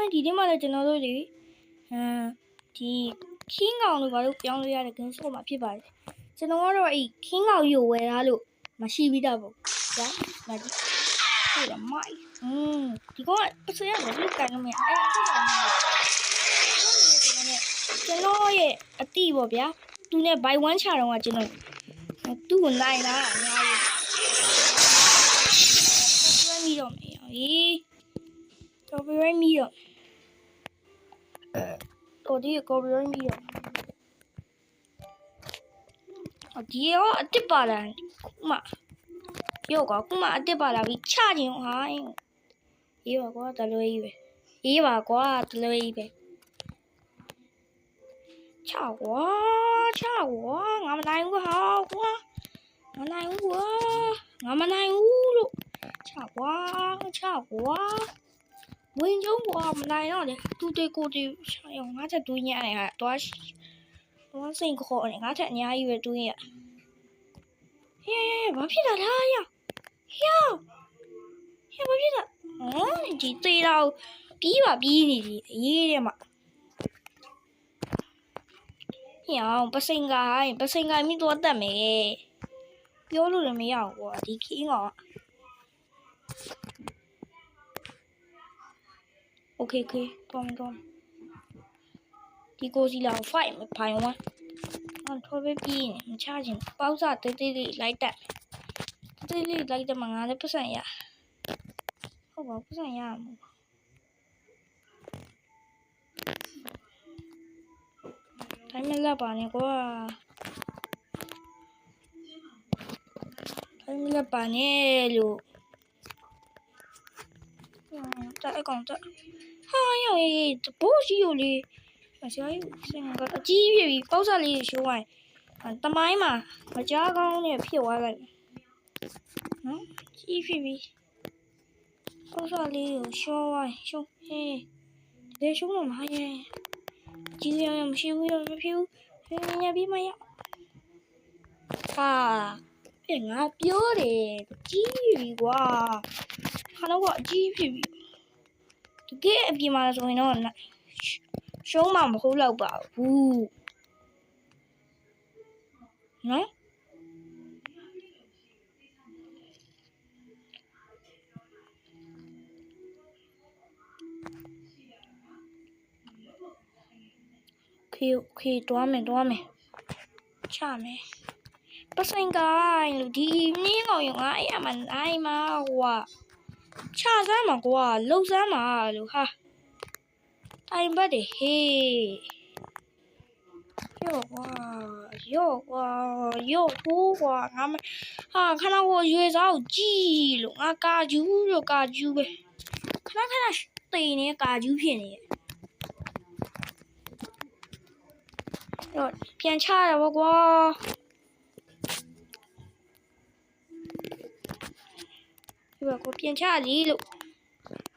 မယ်ဒီနေ့မှလည်းကျွန်တော်တို့တွေဒီခင်းကောင်တို့ဘာလို့ပြောင်းလို့ရတဲ့ game store မှာဖြစ်ပါတယ်ကျွန်တော်ကတော့အဲ့ခင်းကောင်ကြီးကိုဝယ်ထားလို့မရှိပြီးတော့ပေါ့ဗျာဒါကြည့်ဟုတ်တယ်မိုက်ဒီကောင်ကပတ်စရတော့ကန်လို့မရအဲ့ကျွန်တော်ရဲ့အတိပေါ့ဗျာသူနဲ့ buy one ချတော့ကကျွန်တော်သူ့ကိုနိုင်လာအများကြီးမိတော့မယ်ဟေးတော်ပြိုင်းမိတော့တော်ဒီကိုပြိုင်းမိတော့ဒီရောအတစ်ပါလာခုမှရောကခုမှအတစ်ပါလာပြီးချခြင်းဟာရေးပါကွာတလွဲကြီးပဲရေးပါကွာတလွဲကြီးပဲချကွာငါမနိုင်ဘူးဟာကွာမနိုင်ဘူးကွာငါမနိုင်ဘူးလို့ချကွာဝင်းကျုံကွာမနိုင်တော့လေသူတေကိုတေချရောငါချက်တွေးညရတယ်ဟာတော့စိန်ခေါ်နေငါချက်အများကြီးပဲတွေးရဟေးဘာဖြစ်တာလားဟေးဘာဖြစ်တာဒီသေးတော့ပြီးနေပြီရေးတယ်မှာဟေးပစင်ကိုင်းမိတော့တတ်မယ်ပြောလို့လည်းမရဘူးကွာဒီခင်းကောင်โอเคတော့ဒီကိုစီလာ5ဖိုင်1ထော်ပဲပြီးနေမချခြင်းပေါက်စားတေးလေးလိုက်တက်မှာငါလည်းပတ်စံရဟုတ်ပါပတ်စံရမှာတိုင်းမလက်ပါနဲ့ကွာတိုင်းမလက်ပါနဲ့လို့တက်ကောင်တက်ဟာရောတဘိုးရှိကိုလေဆရာကြီးစင်ကအကြီးပြပြီးပေါက်စားလေးရှိုးလိုက်တမိုင်းမှာမကြားကောင်းနဲ့ဖြစ်သွားလိုက်နော်ကြီးပြပြီးပေါက်စားလေးကိုရှိုးလိုက်ရှုံးဟဲ့ဒီရှုံးတော့မရဲ့ကြီးရမရှိဘူးမဖြစ်ဘူးညပြီးမရဟာငါပြောတယ်ကြီးပြီကွာခါတော့အကြီးဖြစ်ပြီတကယ်အပြင်မှာဆိုရင်တော့ရှုံးမှမဟုတ်တော့ပါဘူးနော်โอเคသွားမယ်ချမယ်ပတ်စင်ကိုင်းလို့ဒီနင်းကောင်ရောငါအဲ့အမှနိုင်မှာကွာချစမ်းမှာကွာလှုပ်စမ်းမှာလို့ဟာတိုင်ပတ်တယ်ဟေးရော့ကွာထိုးကွာငါမဟာခဏကိုရွေစားကိုကြည့်လို့ငါကာကျူးပဲခဏတိန်နေကာကျူးဖြစ်နေရဲ့ရော့ပြန်ချရပါကွာဒီကကိုပြန်ချလီလို့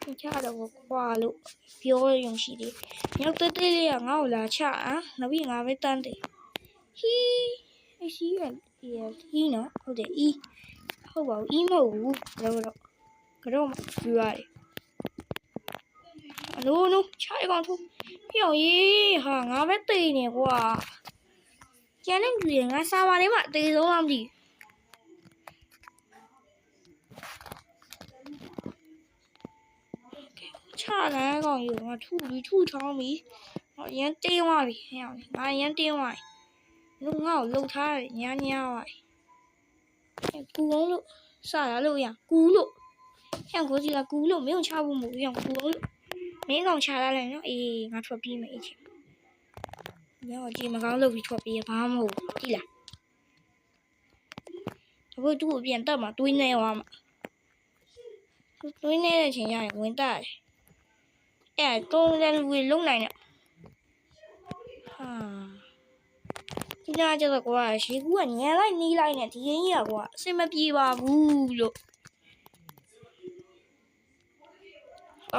ပြန်ချတော့ကွာလို့ပြောရုံရှိတယ်မြောက်တေးလေးကငါ့ကိုလာချနောက်ပြီးငါပဲတန်းတယ်ဟီးအရှိရဟီးနော်ဟုတ်တယ်ဟုတ်ပါဘူးမဟုတ်ဘူးကတော့ပြရတယ်အလိုချရကောင်ထိုးပြောင်းရေးဟာငါပဲတေးနေကွာကျန်တဲ့လူတွေငါစာပါလေးမှာတေးဆုံးအောင်ကြည့်ချလာကောင်ယူငါထုချောင်းပြီရန်တင်းသွားပြီငါရန်တင်းသွားလူငါ့ကိုလှုပ်ထားတယ်ညာဝိုင်းကူအောင်လို့စရလို့ရကူလို့ကိုစီကကူလို့မင်းချဖို့မဟုတ်ဘူးကူအောင်လို့မင်းကောင်ချလာလိုက်နော်ငါထွက်ပြီးမယ်အချင်းရောကြည့်မကောင်းလို့ပြီးထွက်ပြီးဘာမှမဟုတ်ကြည့်လားအခုသူ့ကိုပြန်တက်မှာတွေးနေသွားမှာတွေးနေတဲ့အချိန်ရရင်ဝင်တက်တယ်တုံးတဲ့လူတွေလုံနိုင်တယ်ဟာဒီနာကျတော့ကွာရေကူကညံလိုက်နီးလိုက်နဲ့ဒီရင်းကြီးကွာအစင်မပြေပါဘူးလို့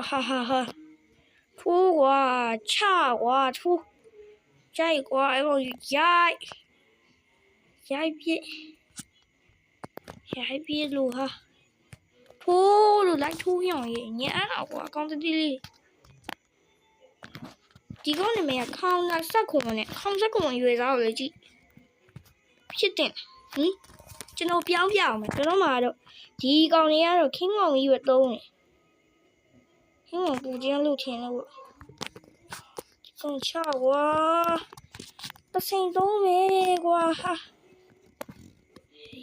ဟာထိုးကွာချကွာထိုးကြိုက်ကွာအဲ့လိုရိုက်ပြလို့ဟာထိုးလို့လိုက်ထိုးရောင်ရဲ့ညံတော့ကွာကောင်းတတိလေး ဒီကောင်နာမည်ကခေါင်းလာဆက်ခုံနဲ့ခေါင်းဆက်ခုံရွေးစားကိုလေကြည့်ဖြစ်တင်ဟင်ကျွန်တော်ပြောင်းပြအောင်မယ်ကျွန်တော်မှာတော့ဒီကောင်တွေကတော့ခင်းကောင်ကြီးပဲသုံးတယ်ခင်းကောင်ပူချင်းလို့ထင်လို့ဒီကောင်ချကွာတဆင်သုံးမယ်ကွာဟာ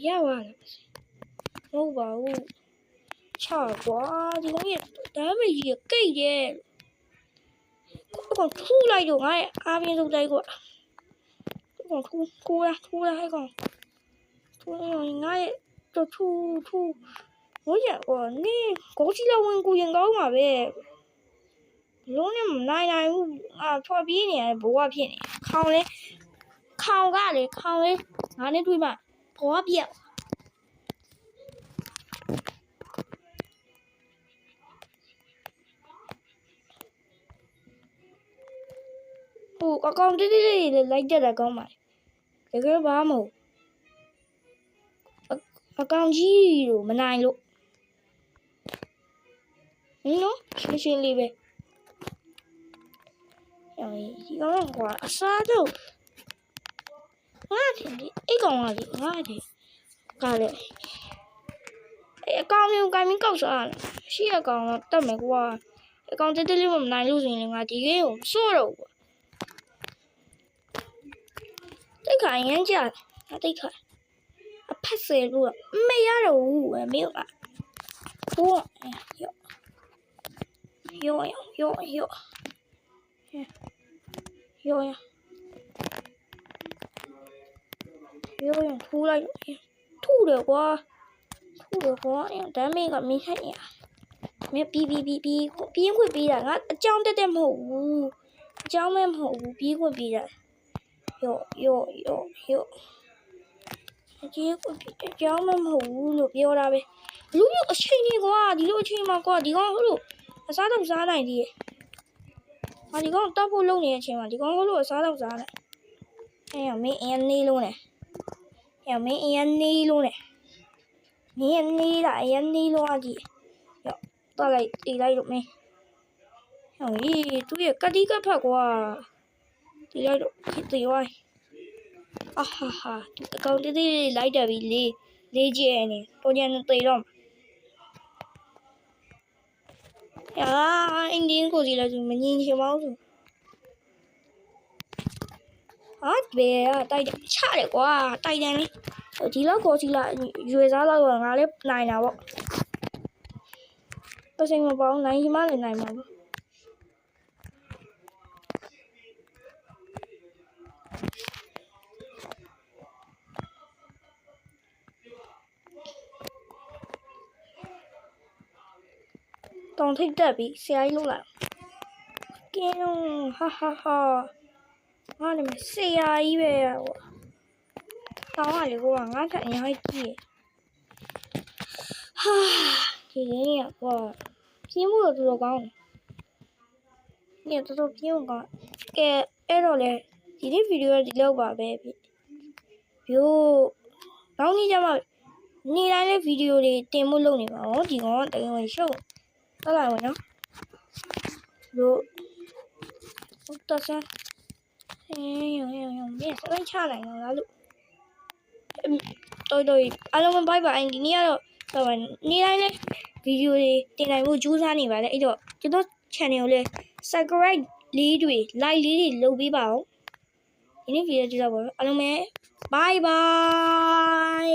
ရပါလားဟုတ်ပါဘူးချကွာဒီကောင်ကြီးဒါမှမကြီးကိတ်ရဲ့ကောင်ထူလိုက်တော့ငါ့အားပြင်းစုပ်လိုက်ကွာကောင်ထူရဟဲ့ကောင်ထူငါ့တော့ထူ我讲过，你过去了问过人高嘛呗？龙年奶啊，错别呢，不我骗你，靠干的，俺那对吧？我别。我讲对，来这来讲嘛，这个ဘာမဟုတ်အကောင်ကြီးလို့မနိုင်လို့နော်ရှင်းလေးပဲဒီကောင်ကွာအစားတော့ငါတင်ဒီအိတ်ကောင်ကလေငါတင်ကလည်းအကောင်မျိုးကိုင်းမင်းကောက်စားတယ်ရှိအကောင်တော့တက်မယ်ကွာအကောင်တက်လေးမနိုင်လို့ဆိုရင်ငါဒီကိကိုစိုးတော့ကွာတိတ်ခါရမ်းကြငါတိတ်ခါအဖက်ဆယ်လို့မရတော့ဘူးမင်းကဟိုယောထူလိုက်ထူတယ်ကွာဒါမေကမင်းဟဲ့ရမင်းပြီးပြင်းခွင့်ပေးတာငါအကြောင်းတက်မဟုတ်ဘူးအကြောင်းမဲမဟုတ်ဘူးပြီးခွင့်ပေးတာယောဒီအကြောင်းမဟုတ်ဘူးလို့ပြောတာပဲလူရအချိန်ကြီးကွာဒီလိုအချိန်မှာကွာဒီကောင်ဟုတ်လို့အစားတော့စားနိုင်သေးတယ်ဒီကောင်တောက်ဖို့လုပ်နေတဲ့အချိန်မှာဒီကောင်ဟုတ်လို့အစားတော့စားနိုင်မင်းအရင်နေလုံးနဲ့မင်းအရင်နေလုံးနဲ့မင်းနေတာအရင်နေလုံးအကြီးတော့လိုက်တီးလိုက်တော့မင်းသူရဲ့ကတိကဖက်ကွာတီးလိုက်တော့တီးဝိုင်းဟာသူအကောင့်တေးလိုက်တယ်ပြီလေးကျဲနေတော့ညနေတေးတော့အင်းဒီကိုစီလာသူမငင်းချင်ပါဘူးဘယ်တိုက်တယ်ချတယ်ကွာတိုက်တယ်လေဒီလောက်ကိုစီလာရွေစားလောက်ငါလည်းနိုင်တာပေါ့ပစိမ်မပေါင်းနိုင်ချင်မှလည်းနိုင်မှာပေါ့တောင်ထိတ်တက်ပြီးဆရာကြီးလို့လာကင်းတော့ဟာငါလည်းဆရာကြီးပဲကွာတောင်းရလေကွာငါထက်အများကြီးကြီးဒီနေ့ကွာပြင်းမှုတော့တော်တော်ကောင်းတယ်တော်တော်ပြင်းကောင်းကဲအဲ့တော့လေဒီနေ့ဗီဒီယိုကဒီလောက်ပါပဲဗျနောက်နေ့ကျမှနေ့တိုင်းလေးဗီဒီယိုတွေတင်မှုလုပ်နေပါဦးဒီကောင်တကယ်ဝင်ရှုပ်ဟုတ်လားနော်လို့တော့ဆန်းရောမင်းစလိုက်ချလိုက်တော့လားလို့တော်အားလုံးပဲ bye bye ဒီနေ့ကတော့နေ့တိုင်းလေးဗီဒီယိုတွေတင်နိုင်ဖို့ကြိုးစားနေပါတယ်အဲ့တော့ကျွန်တော် channel ကိုလည်း subscribe လေးတွေ like လေးတွေလုပ်ပေးပါဦးဒီနေ့ဗီဒီယိုကြည့်တော့ပါအားလုံးပဲ bye bye